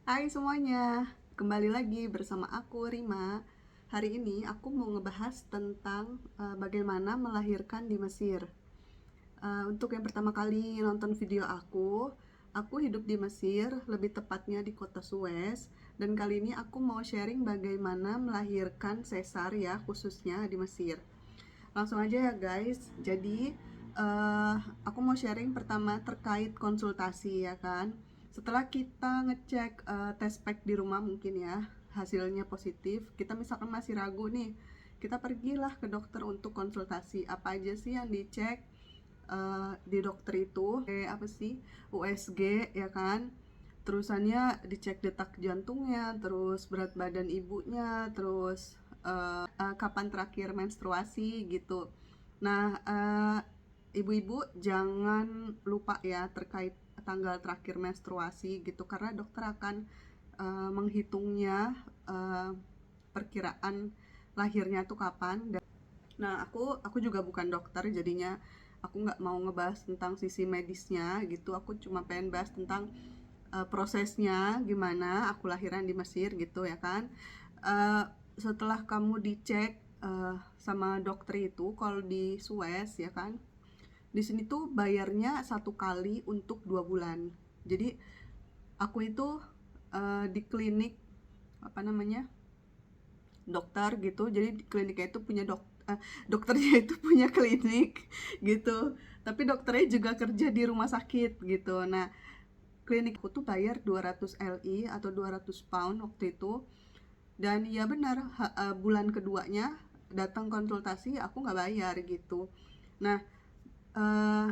Hai semuanya, kembali lagi bersama aku Rima. Hari ini aku mau ngebahas tentang bagaimana melahirkan di Mesir. Untuk yang pertama kali nonton video aku hidup di Mesir, lebih tepatnya di kota Suez. Dan kali ini aku mau sharing bagaimana melahirkan sesar ya, khususnya di Mesir. Langsung aja ya guys. Jadi uh, aku mau sharing pertama terkait konsultasi ya kan. Setelah kita ngecek tes pack di rumah mungkin ya hasilnya positif, kita misalkan masih ragu nih, kita pergilah ke dokter untuk konsultasi. Apa aja sih yang dicek di dokter itu? Apa sih? USG ya kan. Terusannya dicek detak jantungnya, terus berat badan ibunya, terus kapan terakhir menstruasi gitu. Nah, ibu-ibu jangan lupa ya terkait tanggal terakhir menstruasi gitu, karena dokter akan menghitungnya, uh, perkiraan lahirnya tuh kapan. Nah, aku juga bukan dokter, jadinya aku nggak mau ngebahas tentang sisi medisnya gitu. Aku cuma pengen bahas tentang prosesnya gimana aku lahiran di Mesir gitu ya kan. Uh, Setelah kamu dicek sama dokter itu, kalau di Suez ya kan, di sini tuh bayarnya satu kali untuk 2 bulan. Jadi aku itu di klinik apa namanya, dokter gitu. Jadi kliniknya itu punya dokternya itu punya klinik gitu, tapi dokternya juga kerja di rumah sakit gitu. Nah, klinikku tuh bayar 200 LI atau 200 pound waktu itu. Dan ya benar, bulan keduanya datang konsultasi aku nggak bayar gitu. Nah, eh,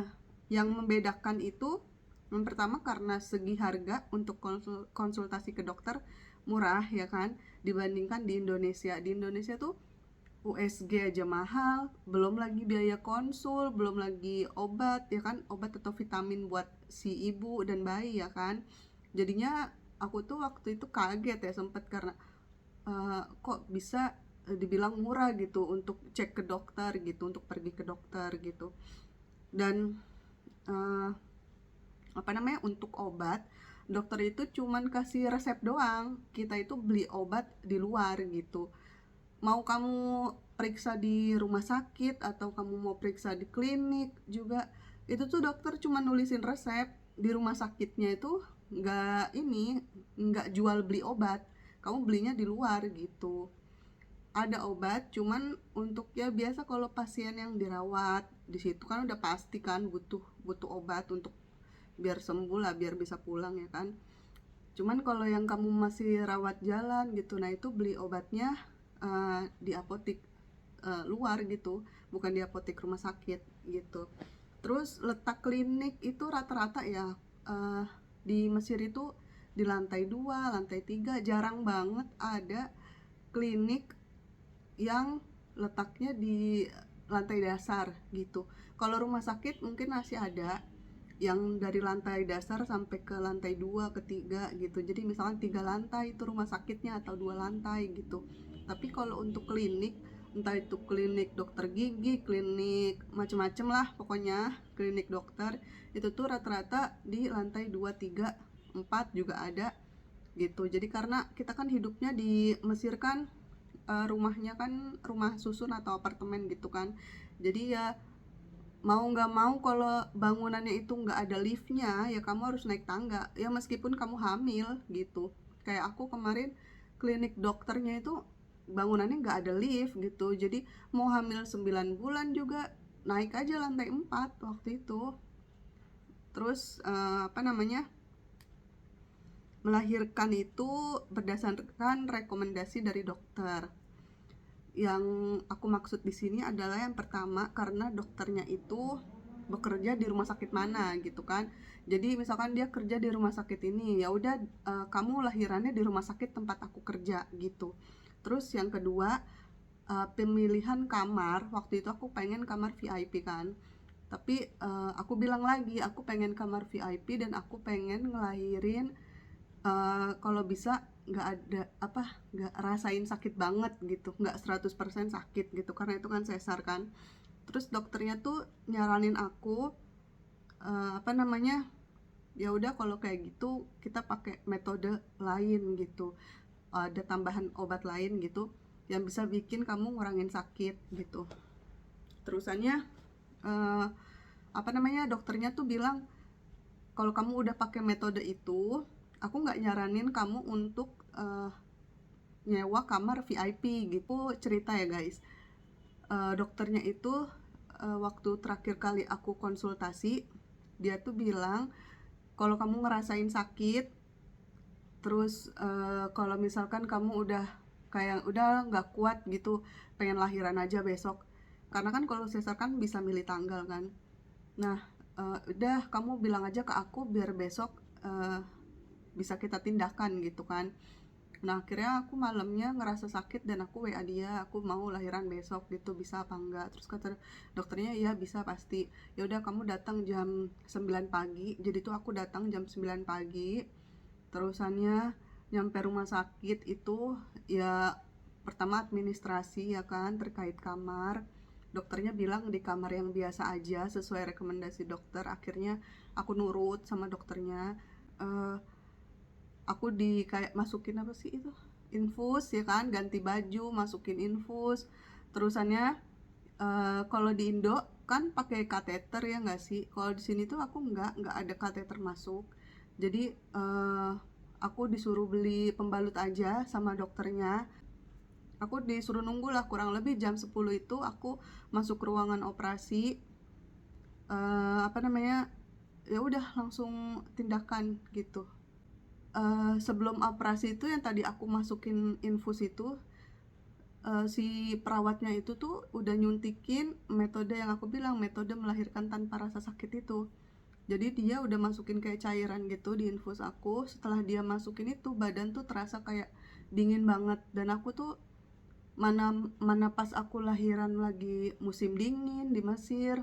yang membedakan itu yang pertama karena segi harga untuk konsultasi ke dokter murah ya kan, dibandingkan di Indonesia. Di Indonesia tuh USG aja mahal, belum lagi biaya konsul, belum lagi obat ya kan, obat atau vitamin buat si ibu dan bayi ya kan. Jadinya aku tuh waktu itu kaget ya sempet, karena kok bisa dibilang murah gitu untuk cek ke dokter gitu, untuk pergi ke dokter gitu. Dan uh, apa namanya, untuk obat dokter itu cuman kasih resep doang, kita itu beli obat di luar gitu. Mau kamu periksa di rumah sakit atau kamu mau periksa di klinik juga, itu tuh dokter cuma nulisin resep. Di rumah sakitnya itu nggak jual beli obat, kamu belinya di luar gitu. Ada obat cuman untuk ya biasa, kalau pasien yang dirawat di situ kan udah pasti kan butuh butuh obat untuk biar sembuh lah, biar bisa pulang ya kan. Cuman kalau yang kamu masih rawat jalan gitu, nah itu beli obatnya di apotik luar gitu, bukan di apotik rumah sakit gitu. Terus letak klinik itu rata-rata ya, di Mesir itu di lantai 2, lantai 3, jarang banget ada klinik yang letaknya di lantai dasar gitu. Kalau rumah sakit mungkin masih ada yang dari lantai dasar sampai ke lantai 2, ketiga gitu. Jadi misalkan 3 lantai itu rumah sakitnya atau 2 lantai gitu. Tapi kalau untuk klinik, entah itu klinik dokter gigi, klinik macem-macem lah pokoknya, klinik dokter itu tuh rata-rata di lantai 2, 3, 4 juga ada gitu. Jadi karena kita kan hidupnya di Mesir kan, rumahnya kan rumah susun atau apartemen gitu kan. Jadi ya mau nggak mau, kalau bangunannya itu nggak ada liftnya ya kamu harus naik tangga ya, meskipun kamu hamil gitu. Kayak aku kemarin, klinik dokternya itu bangunannya nggak ada lift gitu. Jadi mau hamil 9 bulan juga naik aja lantai 4 waktu itu. Terus apa namanya, melahirkan itu berdasarkan rekomendasi dari dokter. Yang aku maksud di sini adalah yang pertama, karena dokternya itu bekerja di rumah sakit mana gitu kan. Jadi misalkan dia kerja di rumah sakit ini, ya udah, kamu lahirannya di rumah sakit tempat aku kerja gitu. Terus yang kedua, pemilihan kamar. Waktu itu aku pengen kamar VIP kan, tapi aku bilang lagi aku pengen kamar VIP dan aku pengen ngelahirin kalau bisa nggak ada apa, nggak rasain sakit banget gitu, nggak 100% sakit gitu, karena itu kan sesar kan. Terus dokternya tuh nyaranin aku apa namanya, ya udah kalau kayak gitu kita pakai metode lain gitu, ada tambahan obat lain gitu yang bisa bikin kamu ngurangin sakit gitu. Terusannya eh, apa namanya, dokternya tuh bilang kalau kamu udah pakai metode itu, aku nggak nyaranin kamu untuk nyewa kamar VIP gitu. Cerita ya guys, dokternya itu waktu terakhir kali aku konsultasi, dia tuh bilang kalau kamu ngerasain sakit, terus kalau misalkan kamu udah kayak udah nggak kuat gitu, pengen lahiran aja besok, karena kan kalau sesar kan bisa milih tanggal kan. Nah, udah kamu bilang aja ke aku biar besok bisa kita tindakan gitu kan. Nah akhirnya aku malamnya ngerasa sakit dan aku WA dia, aku mau lahiran besok gitu, bisa apa enggak. Terus kata dokternya iya bisa pasti. Ya udah kamu datang jam 9 pagi. Jadi tuh aku datang jam 9 pagi. Terusannya nyampe rumah sakit itu ya pertama administrasi ya kan, terkait kamar. Dokternya bilang di kamar yang biasa aja sesuai rekomendasi dokter. Akhirnya aku nurut sama dokternya. Eh, aku di kayak masukin apa sih itu, infus ya kan, ganti baju masukin infus. Terusannya kalau di Indo kan pakai kateter ya nggak sih, kalau di sini tuh aku nggak ada kateter masuk. Jadi aku disuruh beli pembalut aja sama dokternya. Aku disuruh nunggu lah kurang lebih jam 10 itu aku masuk ke ruangan operasi. Apa namanya, ya udah langsung tindakan gitu. Sebelum operasi itu yang tadi aku masukin infus itu, si perawatnya itu tuh udah nyuntikin metode yang aku bilang, metode melahirkan tanpa rasa sakit itu. Jadi dia udah masukin kayak cairan gitu di infus aku. Setelah dia masukin itu, badan tuh terasa kayak dingin banget. Dan aku tuh mana mana pas aku lahiran lagi musim dingin di Mesir,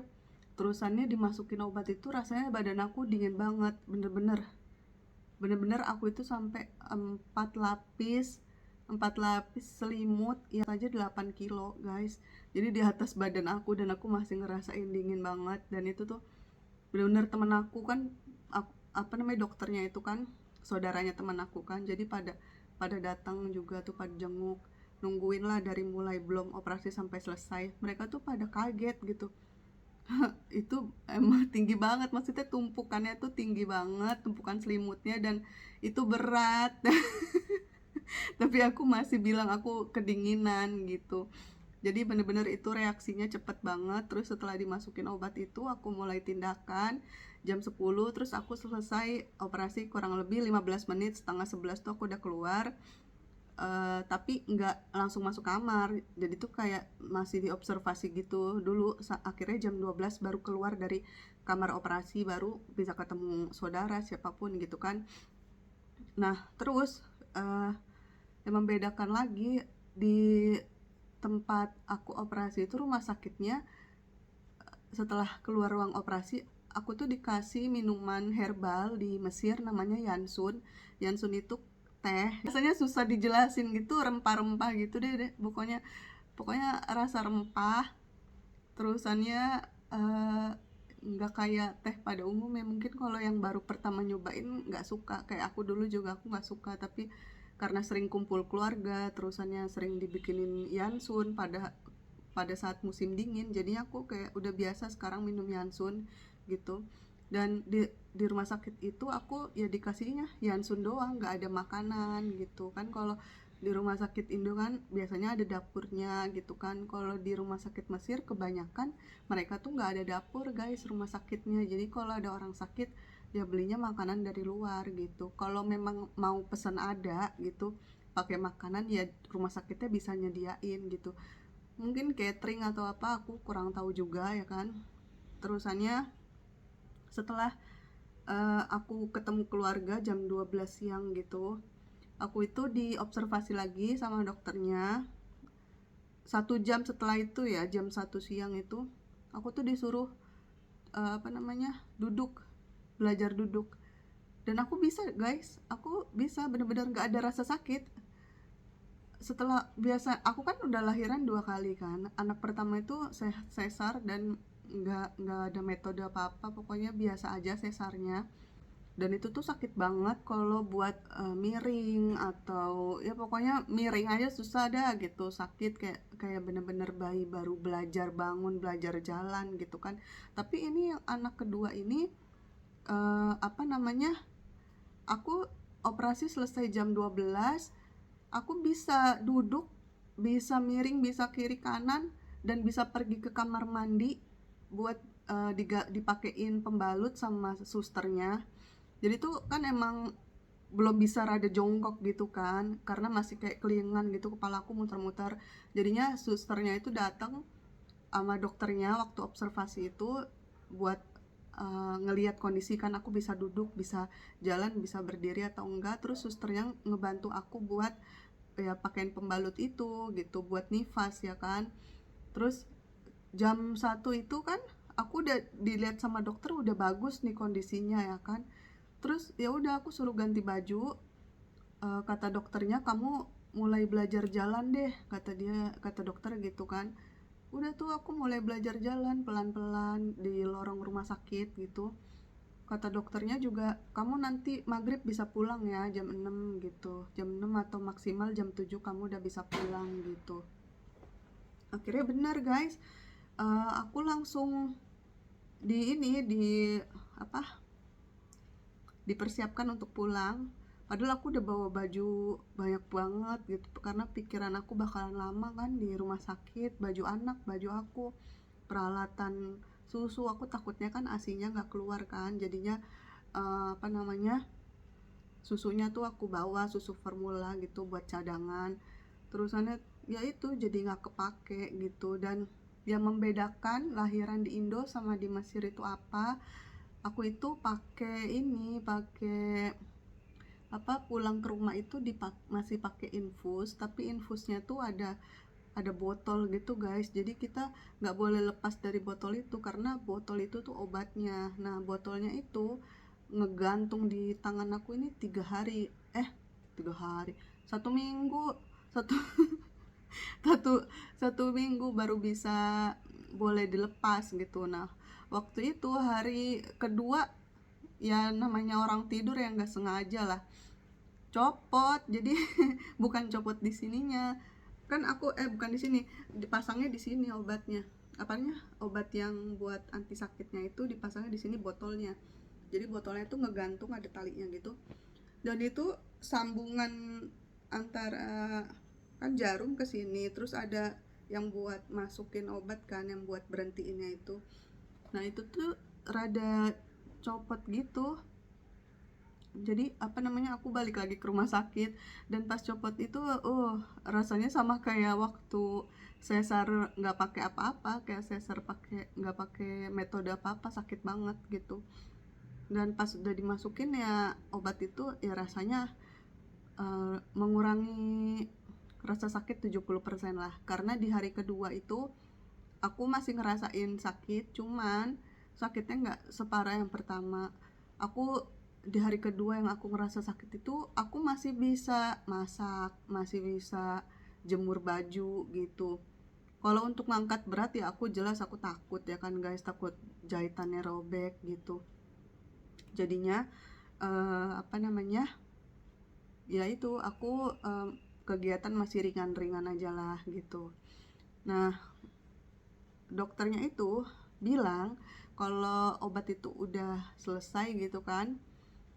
terusannya dimasukin obat itu rasanya badan aku dingin banget, bener-bener aku itu sampai 4 lapis selimut ya aja 8 kilo guys. Jadi di atas badan aku dan aku masih ngerasain dingin banget. Dan itu tuh bener-bener temen aku kan, apa namanya, dokternya itu kan saudaranya teman aku kan, jadi pada pada datang juga tuh, pada jenguk, nungguin lah dari mulai belum operasi sampai selesai. Mereka tuh pada kaget gitu. Itu emang tinggi banget, maksudnya tumpukannya tuh tinggi banget, tumpukan selimutnya, dan itu berat. Tapi aku masih bilang aku kedinginan gitu. Jadi bener-bener itu reaksinya cepet banget. Terus setelah dimasukin obat itu aku mulai tindakan jam 10. Terus aku selesai operasi kurang lebih 15 menit, setengah 11 tuh aku udah keluar. Tapi nggak langsung masuk kamar, jadi tuh kayak masih diobservasi gitu dulu. Akhirnya jam 12 baru keluar dari kamar operasi, baru bisa ketemu saudara siapapun gitu kan. Nah terus yang membedakan lagi, di tempat aku operasi itu rumah sakitnya, setelah keluar ruang operasi aku tuh dikasih minuman herbal di Mesir namanya Yansun. Yansun itu teh, rasanya susah dijelasin gitu, rempah-rempah gitu deh pokoknya, rasa rempah. Terusannya nggak kayak teh pada umumnya. Mungkin kalau yang baru pertama nyobain nggak suka, kayak aku dulu juga aku nggak suka, tapi karena sering kumpul keluarga, terusannya sering dibikinin Yansun pada saat musim dingin, jadinya aku kayak udah biasa sekarang minum Yansun gitu. Dan di rumah sakit itu aku ya dikasihnya Yansun doang, nggak ada makanan gitu kan. Kalau di rumah sakit Indo kan biasanya ada dapurnya gitu kan. Kalau di rumah sakit Mesir kebanyakan mereka tuh nggak ada dapur guys, rumah sakitnya. Jadi kalau ada orang sakit ya belinya makanan dari luar gitu. Kalau memang mau pesan ada gitu pakai makanan, ya rumah sakitnya bisa nyediain gitu. Mungkin catering atau apa, aku kurang tahu juga ya kan. Terusannya setelah aku ketemu keluarga jam 12 siang gitu, aku itu diobservasi lagi sama dokternya. 1 jam setelah itu ya, jam 1 siang itu aku tuh disuruh apa namanya, belajar duduk. Dan aku bisa guys, aku bisa bener-bener gak ada rasa sakit. Setelah biasa, aku kan udah lahiran 2 kali kan, anak pertama itu sesar dan nggak ada metode apa-apa, pokoknya biasa aja sesarnya. dan itu tuh sakit banget kalau buat miring atau ya pokoknya miring aja susah dah gitu, sakit kayak kayak bener-bener bayi baru belajar bangun, belajar jalan gitu kan. Tapi ini yang anak kedua ini apa namanya, aku operasi selesai jam 12, aku bisa duduk, bisa miring, bisa kiri kanan, dan bisa pergi ke kamar mandi buat dipakein pembalut sama susternya. Jadi tuh kan emang belum bisa rada jongkok gitu kan, karena masih kayak kelingan gitu, kepala aku muter-muter. Jadinya susternya itu datang sama dokternya waktu observasi itu buat ngelihat kondisi kan aku bisa duduk, bisa jalan, bisa berdiri atau enggak. Terus susternya ngebantu aku buat ya pakein pembalut itu gitu, buat nifas ya kan. Terus jam 1 itu kan aku udah dilihat sama dokter udah bagus nih kondisinya ya kan. Terus ya udah aku suruh ganti baju. Kata dokternya kamu mulai belajar jalan deh, kata dokter gitu kan. Udah tuh aku mulai belajar jalan pelan-pelan di lorong rumah sakit gitu. Kata dokternya juga kamu nanti maghrib bisa pulang ya jam 6 gitu, jam 6 atau maksimal jam 7 kamu udah bisa pulang gitu. Akhirnya benar guys. Aku langsung di apa, dipersiapkan untuk pulang. Padahal aku udah bawa baju banyak banget gitu, karena pikiran aku bakalan lama kan di rumah sakit. Baju anak, baju aku, peralatan susu, aku takutnya kan asinya nggak keluar kan. Jadinya apa namanya, susunya tuh aku bawa susu formula gitu buat cadangan. Terusannya ya itu jadi nggak kepake gitu. Dan yang membedakan lahiran di Indo sama di Mesir itu apa, aku itu pakai apa, pulang ke rumah itu masih pakai infus, tapi infusnya tuh ada botol gitu guys. Jadi kita nggak boleh lepas dari botol itu karena botol itu tuh obatnya. Nah botolnya itu ngegantung di tangan aku ini 3 hari, 3 hari, 1 minggu, satu satu satu minggu baru bisa boleh dilepas gitu. Nah waktu itu hari kedua, ya namanya orang tidur yang nggak sengaja lah copot. Jadi bukan copot di sininya kan, aku bukan di sini, dipasangnya di sini obatnya, apanya, obat yang buat anti sakitnya itu dipasangnya di sini botolnya. Jadi botolnya itu ngegantung, ada talinya gitu. Dan itu sambungan antara kan jarum ke sini, terus ada yang buat masukin obat kan, yang buat berhentiinnya itu. Nah itu tuh rada copot gitu. Jadi apa namanya, aku balik lagi ke rumah sakit, dan pas copot itu rasanya sama kayak waktu sesar nggak pakai apa-apa, kayak sesar pakai nggak pakai metode apa-apa, sakit banget gitu. Dan pas udah dimasukin ya obat itu, ya rasanya mengurangi rasa sakit 70% lah. Karena di hari kedua itu aku masih ngerasain sakit, cuman sakitnya nggak separah yang pertama. Aku di hari kedua yang aku ngerasa sakit itu, aku masih bisa masak, masih bisa jemur baju gitu. Kalau untuk ngangkat berat ya aku jelas aku takut ya kan guys, takut jahitannya robek gitu. Jadinya apa namanya, ya itu aku kegiatan masih ringan-ringan aja lah gitu. Nah dokternya itu bilang kalau obat itu udah selesai gitu kan,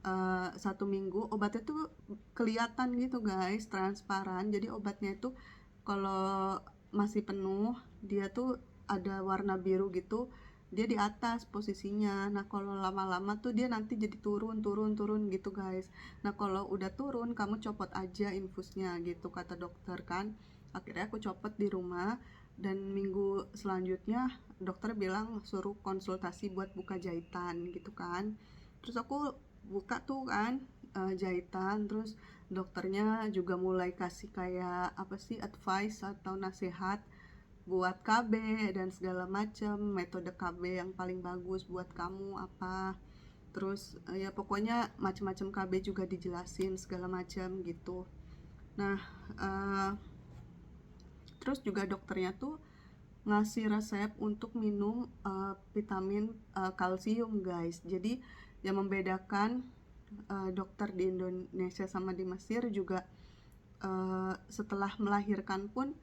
1 minggu obatnya tuh kelihatan gitu guys, transparan. Jadi obatnya itu kalau masih penuh dia tuh ada warna biru gitu, dia di atas posisinya. Nah kalau lama-lama tuh dia nanti jadi turun turun turun gitu guys. Nah kalau udah turun kamu copot aja infusnya gitu kata dokter kan. Akhirnya aku copot di rumah, dan minggu selanjutnya dokter bilang suruh konsultasi buat buka jahitan gitu kan. Terus aku buka tuh kan jahitan, terus dokternya juga mulai kasih kayak apa sih, advice atau nasihat buat KB dan segala macam, metode KB yang paling bagus buat kamu apa. Terus ya pokoknya macam-macam KB juga dijelasin segala macam gitu. Nah terus juga dokternya tuh ngasih resep untuk minum vitamin kalsium guys. Jadi yang membedakan dokter di Indonesia sama di Mesir juga setelah melahirkan pun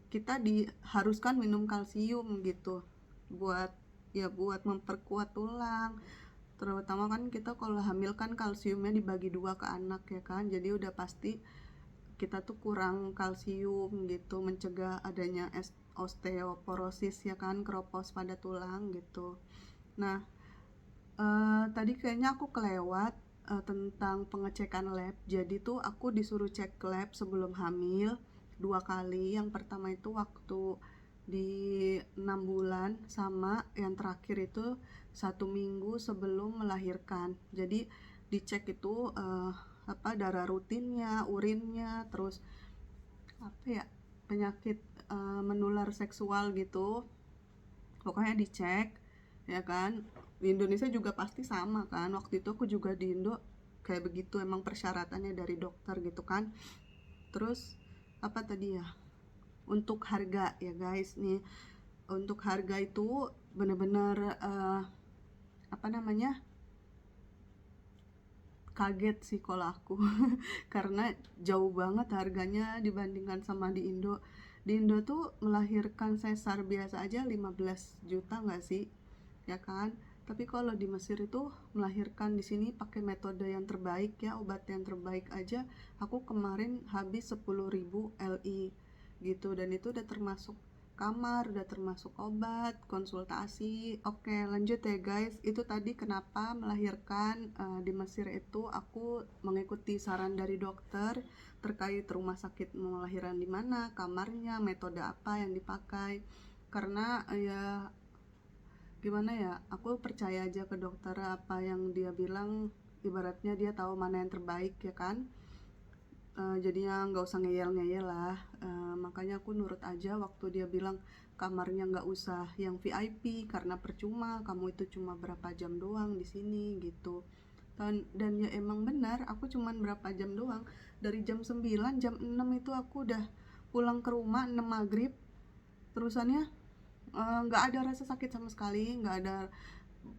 kita diharuskan minum kalsium gitu buat buat memperkuat tulang, terutama kan kita kalau hamil kan kalsiumnya dibagi dua ke anak ya kan, jadi udah pasti kita tuh kurang kalsium gitu, mencegah adanya osteoporosis ya kan, keropos pada tulang gitu. Nah, tadi kayaknya aku kelewat tentang pengecekan lab. Jadi tuh aku disuruh cek lab sebelum hamil 2 kali. Yang pertama itu waktu di 6 bulan, sama yang terakhir itu 1 minggu sebelum melahirkan. Jadi dicek itu darah rutinnya, urinnya, terus penyakit menular seksual gitu, pokoknya dicek ya kan. Di Indonesia juga pasti sama kan, waktu itu aku juga di Indo kayak begitu, emang persyaratannya dari dokter gitu kan. Terus untuk harga ya guys nih, untuk harga itu bener-bener kaget sih kalau aku karena jauh banget harganya dibandingkan sama di Indo. Di Indo tuh melahirkan sesar biasa aja 15 juta nggak sih ya kan, tapi kalau di Mesir itu melahirkan di sini pakai metode yang terbaik ya, obat yang terbaik aja aku kemarin habis 10.000 LI gitu, dan itu udah termasuk kamar, udah termasuk obat, konsultasi. Oke, lanjut ya guys. Itu tadi kenapa melahirkan di Mesir itu aku mengikuti saran dari dokter terkait rumah sakit melahirkan di mana, kamarnya, metode apa yang dipakai. Karena gimana ya, aku percaya aja ke dokter, apa yang dia bilang, ibaratnya dia tahu mana yang terbaik ya kan. Jadinya nggak usah ngeyel-ngeyel lah. Makanya aku nurut aja waktu dia bilang kamarnya nggak usah yang VIP karena percuma, kamu itu cuma berapa jam doang di sini gitu. Dan ya emang benar, aku cuma berapa jam doang, dari jam 9, jam 6 itu aku udah pulang ke rumah 6 maghrib. Terusannya nggak ada rasa sakit sama sekali, nggak ada.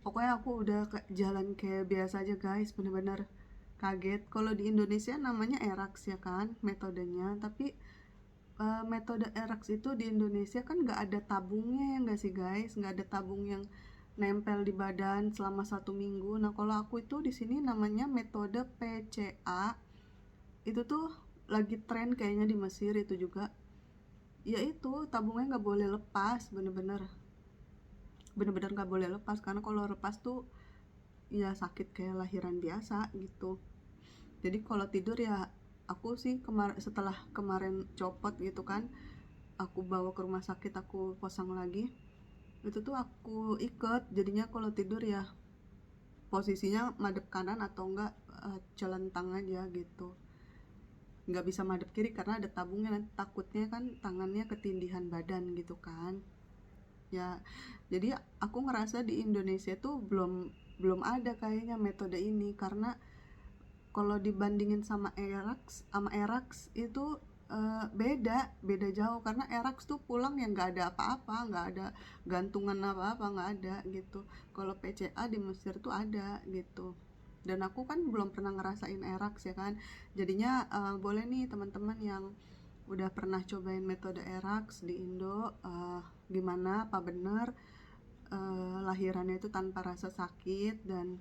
Pokoknya aku udah jalan kayak biasa aja guys, bener-bener kaget. Kalau di Indonesia namanya ERAX ya kan metodenya, tapi metode ERAX itu di Indonesia kan nggak ada tabungnya ya nggak sih guys, nggak ada tabung yang nempel di badan selama 1 minggu. Nah kalau aku itu di sini namanya metode PCA, itu tuh lagi tren kayaknya di Mesir itu juga, yaitu tabungnya nggak boleh lepas, bener-bener nggak boleh lepas, karena kalau lepas tuh ya sakit kayak lahiran biasa gitu. Jadi kalau tidur ya aku sih setelah kemarin copot gitu kan, aku bawa ke rumah sakit, aku pasang lagi, itu tuh aku ikat, jadinya kalau tidur ya posisinya madep kanan atau enggak celentang aja gitu, nggak bisa madep kiri karena ada tabungnya, nanti takutnya kan tangannya ketindihan badan gitu kan ya. Jadi aku ngerasa di Indonesia tuh belum ada kayaknya metode ini, karena kalau dibandingin sama ERAX itu beda jauh, karena ERAX tuh pulang yang nggak ada apa-apa, nggak ada gantungan apa-apa, nggak ada gitu. Kalau PCA di Mesir tuh ada gitu, dan aku kan belum pernah ngerasain ERAX ya kan. Jadinya boleh nih teman-teman yang udah pernah cobain metode ERAX di Indo, gimana, apa bener lahirannya itu tanpa rasa sakit, dan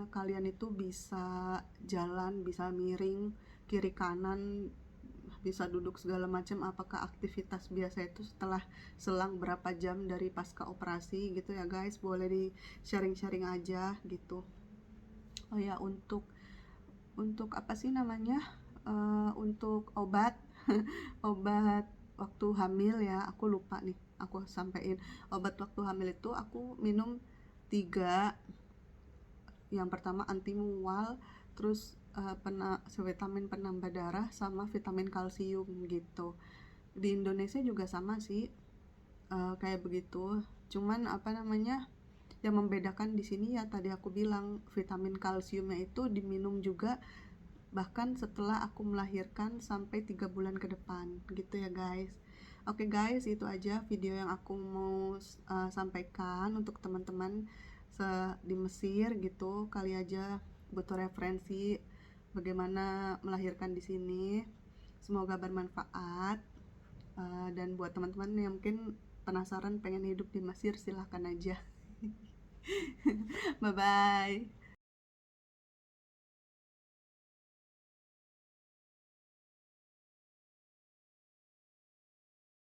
kalian itu bisa jalan, bisa miring kiri kanan, bisa duduk segala macam, apakah aktivitas biasa itu setelah selang berapa jam dari pasca operasi gitu ya guys. Boleh di sharing-sharing aja gitu. Oh ya, untuk apa sih namanya, untuk obat obat waktu hamil ya, aku lupa nih aku sampein. Obat waktu hamil itu aku minum 3. Yang pertama anti mual, terus vitamin penambah darah, sama vitamin kalsium gitu. Di Indonesia juga sama sih, kayak begitu. Cuman yang membedakan di sini ya tadi aku bilang, vitamin kalsiumnya itu diminum juga bahkan setelah aku melahirkan sampai 3 bulan ke depan gitu ya guys. Oke guys, itu aja video yang aku mau sampaikan untuk teman-teman. di Mesir gitu, kali aja butuh referensi bagaimana melahirkan di sini. Semoga bermanfaat. Dan buat teman-teman yang mungkin penasaran pengen hidup di Mesir, silahkan aja. Bye bye.